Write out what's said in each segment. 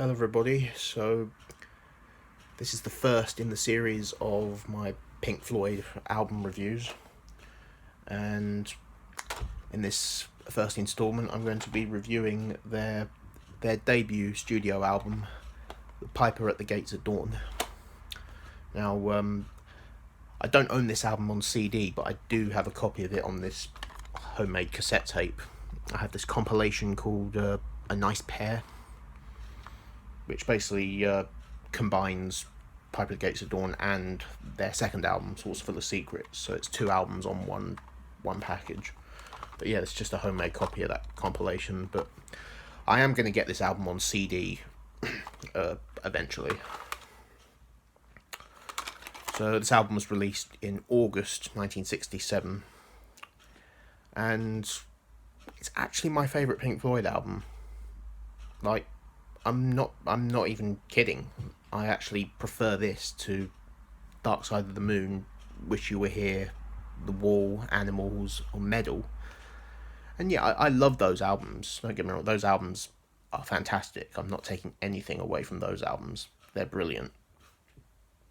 Hello everybody, so this is the first in the series of my Pink Floyd album reviews, and in this first instalment I'm going to be reviewing their debut studio album, The Piper at the Gates of Dawn. Now, I don't own this album on CD, but I do have a copy of it on this homemade cassette tape. I have this compilation called A Nice Pair, which basically combines Piper at the Gates of Dawn and their second album, Source Full of Secrets. So it's two albums on one package. But yeah, it's just a homemade copy of that compilation. But I am going to get this album on CD eventually. So this album was released in August 1967, and it's actually my favourite Pink Floyd album. Like, I'm not even kidding. I actually prefer this to Dark Side of the Moon, Wish You Were Here, The Wall, Animals, or Medal. And yeah, I love those albums. Don't get me wrong, those albums are fantastic. I'm not taking anything away from those albums. They're brilliant.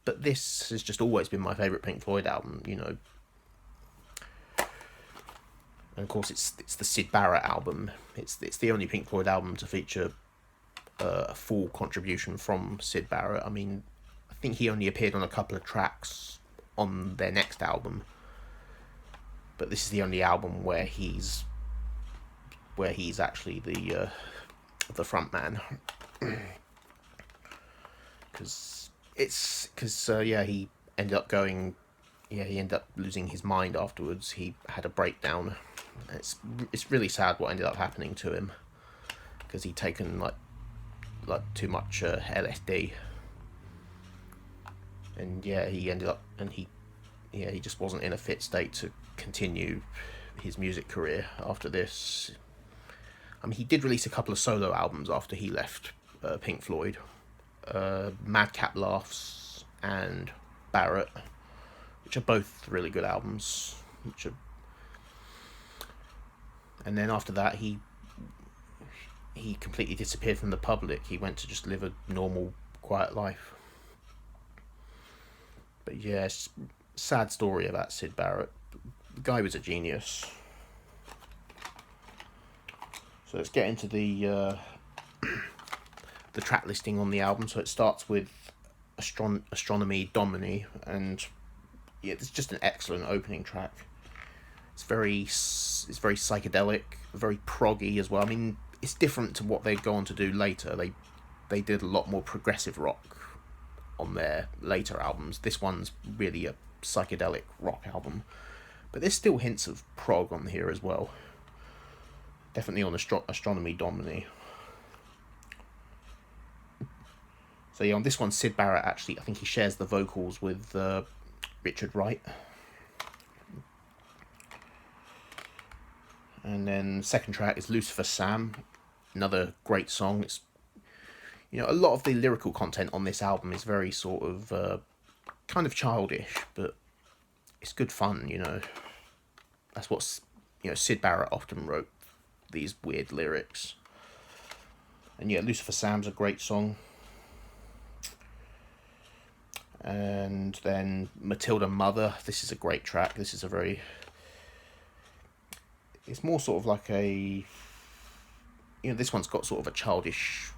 But this has just always been my favourite Pink Floyd album, you know. And of course, it's the Syd Barrett album. It's the only Pink Floyd album to feature a full contribution from Syd Barrett. I mean, I think he only appeared on a couple of tracks on their next album, but this is the only album where he's actually the front man. Because he ended up losing his mind afterwards. He had a breakdown. It's really sad what ended up happening to him, because he'd taken like too much LSD, and he just wasn't in a fit state to continue his music career after this. I mean, he did release a couple of solo albums after he left Pink Floyd, Madcap Laughs and Barrett, which are both really good albums. And then after that, he completely disappeared from the public. He went to just live a normal, quiet life. But yeah, it's a sad story about Syd Barrett. The guy was a genius. So let's get into the track listing on the album. So it starts with Astronomy Domini, and yeah, it's just an excellent opening track. It's very psychedelic, very proggy as well. I mean, it's different to what they'd go on to do later. They did a lot more progressive rock on their later albums. This one's really a psychedelic rock album, but there's still hints of prog on here as well. Definitely on Astronomy Domini. So yeah, on this one, Syd Barrett actually, I think he shares the vocals with Richard Wright. And then second track is Lucifer Sam, another great song. It's, you know, a lot of the lyrical content on this album is very sort of kind of childish, but it's good fun, you know. That's what, you know, Syd Barrett often wrote these weird lyrics. And yeah, Lucifer Sam's a great song. And then Matilda Mother, this is a great track. This is it's more sort of like a, you know, this one's got sort of a childish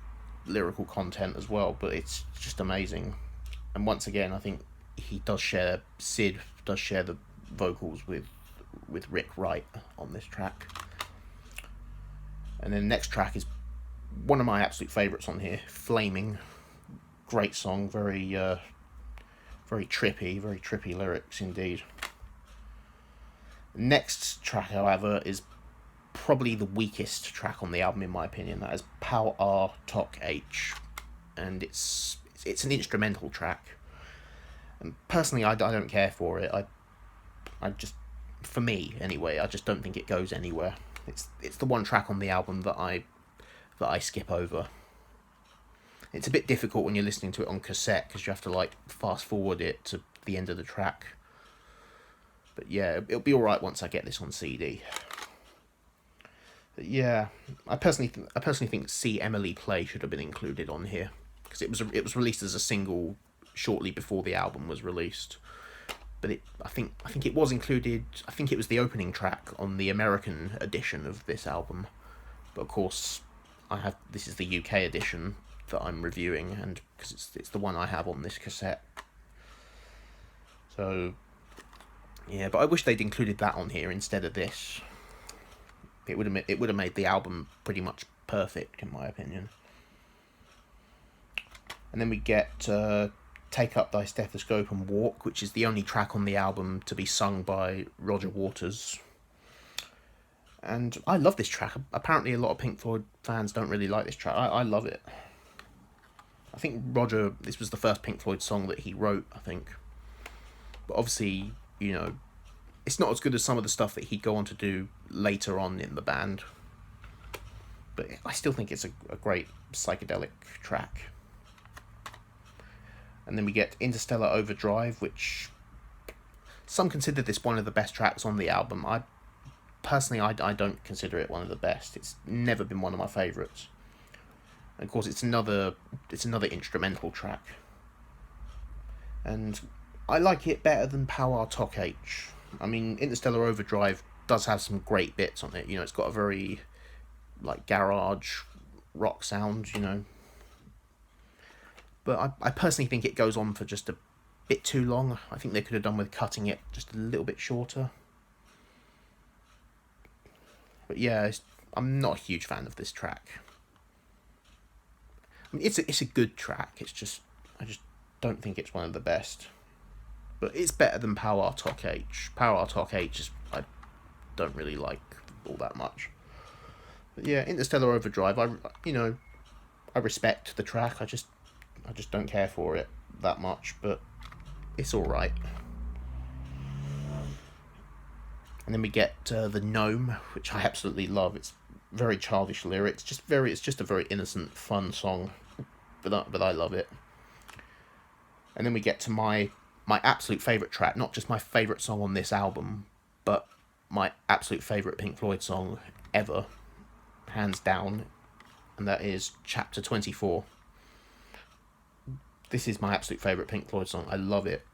lyrical content as well, but it's just amazing. And once again, I think Syd does share the vocals with Rick Wright on this track. And then the next track is one of my absolute favourites on here, Flaming. Great song, very trippy lyrics indeed. Next track, however, is probably the weakest track on the album in my opinion. That is Pow R Tok H, and it's an instrumental track. And personally, I don't care for it. I just, for me anyway, I just don't think it goes anywhere. It's the one track on the album that I skip over. It's a bit difficult when you're listening to it on cassette, because you have to like fast forward it to the end of the track. But yeah, it'll be alright once I get this on CD. Yeah, I personally think "See Emily Play" should have been included on here because it was released as a single shortly before the album was released. But I think it was included. I think it was the opening track on the American edition of this album. But of course, this is the UK edition that I'm reviewing, and because it's the one I have on this cassette. So yeah, but I wish they'd included that on here instead of this. It would have made the album pretty much perfect, in my opinion. And then we get "Take Up Thy Stethoscope and Walk," which is the only track on the album to be sung by Roger Waters. And I love this track. Apparently a lot of Pink Floyd fans don't really like this track. I love it. I think this was the first Pink Floyd song that he wrote, I think. But obviously, it's not as good as some of the stuff that he'd go on to do later on in the band. But I still think it's a great psychedelic track. And then we get "Interstellar Overdrive," which some consider this one of the best tracks on the album. Personally, I don't consider it one of the best. It's never been one of my favourites. And of course, it's another instrumental track. And I like it better than "Power Tok H." I mean, "Interstellar Overdrive" does have some great bits on it. It's got a very garage rock sound. But I personally think it goes on for just a bit too long. I think they could have done with cutting it just a little bit shorter. But yeah, I'm not a huge fan of this track. I mean, it's a good track. I just don't think it's one of the best. But it's better than "Power Tok H." "Power Tok H" I don't really like all that much. But yeah, "Interstellar Overdrive," I respect the track. I just don't care for it that much, but it's all right. And then we get "The Gnome," which I absolutely love. It's very childish lyrics, it's just a very innocent, fun song, but I love it. And then we get to my absolute favourite track, not just my favourite song on this album, but my absolute favourite Pink Floyd song ever, hands down, and that is "Chapter 24." This is my absolute favourite Pink Floyd song. I love it.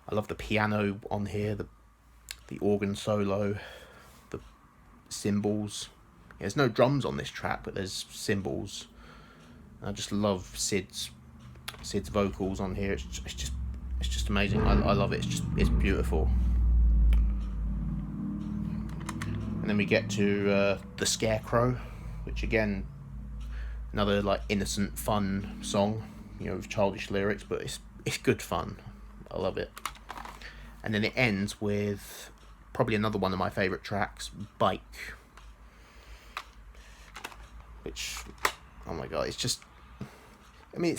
I love the piano on here, the organ solo, the cymbals. There's no drums on this track, but there's cymbals. I just love Sid's vocals on here. It's just amazing. I love it. It's beautiful. And then we get to "The Scarecrow," which again, another innocent, fun song, with childish lyrics, but it's good fun. I love it. And then it ends with probably another one of my favourite tracks, "Bike," which, oh my god, it's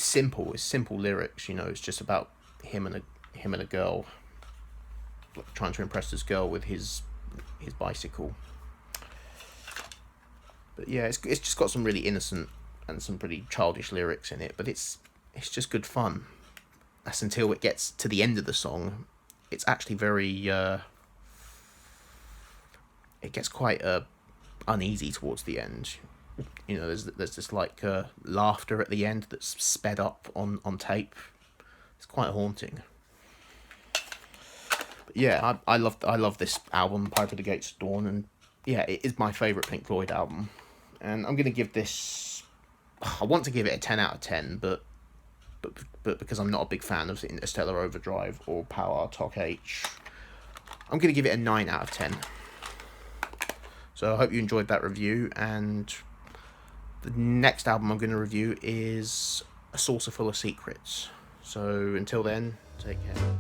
simple. It's simple lyrics. It's just about him and a girl, trying to impress this girl with his bicycle. But yeah, it's just got some really innocent and some pretty childish lyrics in it, but it's just good fun. That's until it gets to the end of the song. It's actually very it gets quite uneasy towards the end. There's this laughter at the end that's sped up on tape. It's quite haunting. But yeah, I love this album, "Pipe at the Gates of Dawn," and yeah, it is my favourite Pink Floyd album. And I'm gonna give this. I want to give it a 10 out of 10, but because I'm not a big fan of "Interstellar Overdrive" or "Power Tok H," I'm going to give it a 9 out of 10. So I hope you enjoyed that review, and the next album I'm going to review is "A Saucer Full of Secrets." So until then, take care.